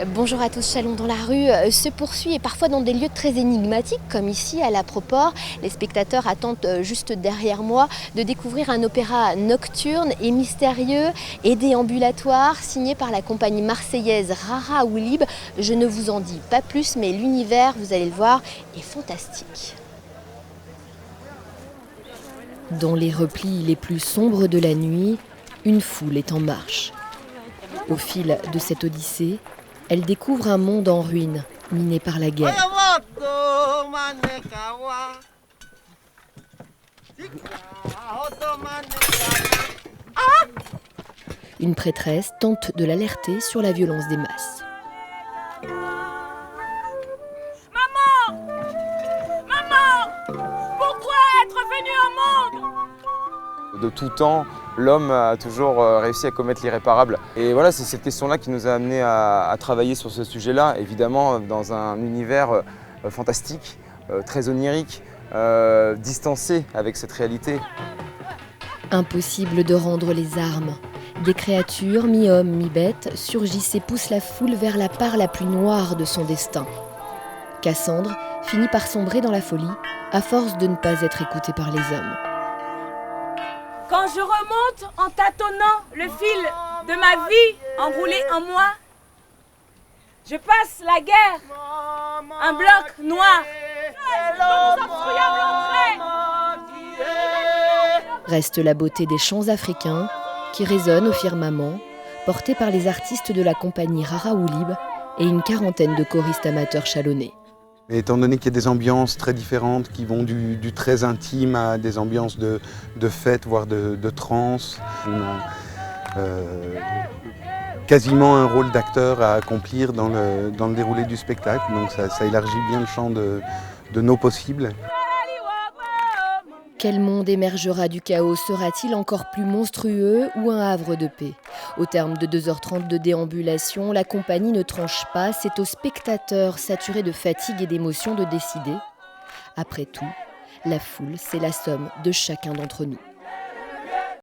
Bonjour à tous, Chalon dans la rue se poursuit et parfois dans des lieux très énigmatiques comme ici à la Proport. Les spectateurs attendent juste derrière moi de découvrir un opéra nocturne et mystérieux et déambulatoire signé par la compagnie marseillaise Rara Oulib. Je ne vous en dis pas plus mais l'univers, vous allez le voir, est fantastique. Dans les replis les plus sombres de la nuit, une foule est en marche. Au fil de cette odyssée, elle découvre un monde en ruine, miné par la guerre. Une prêtresse tente de l'alerter sur la violence des masses. Maman! Maman! Pourquoi être venu au monde? De tout temps, l'homme a toujours réussi à commettre l'irréparable. Et voilà, c'est cette question-là qui nous a amenés à travailler sur ce sujet-là, évidemment dans un univers fantastique, très onirique, distancé avec cette réalité. Impossible de rendre les armes. Des créatures, mi-hommes, mi-bêtes, surgissent et poussent la foule vers la part la plus noire de son destin. Cassandre finit par sombrer dans la folie, à force de ne pas être écoutée par les hommes. Quand je remonte en tâtonnant le fil de ma vie enroulé en moi, je passe la guerre, un bloc noir. Reste la beauté des chants africains qui résonnent au firmament, portés par les artistes de la compagnie Rara Oulib et une quarantaine de choristes amateurs chalonnais. Et étant donné qu'il y a des ambiances très différentes qui vont du très intime à des ambiances de fête, voire de trance, on a quasiment un rôle d'acteur à accomplir dans le déroulé du spectacle. Donc ça élargit bien le champ de nos possibles. Quel monde émergera du chaos? Sera-t-il encore plus monstrueux ou un havre de paix? Au terme de 2h30 de déambulation, la compagnie ne tranche pas, c'est aux spectateurs saturés de fatigue et d'émotion de décider. Après tout, la foule, c'est la somme de chacun d'entre nous.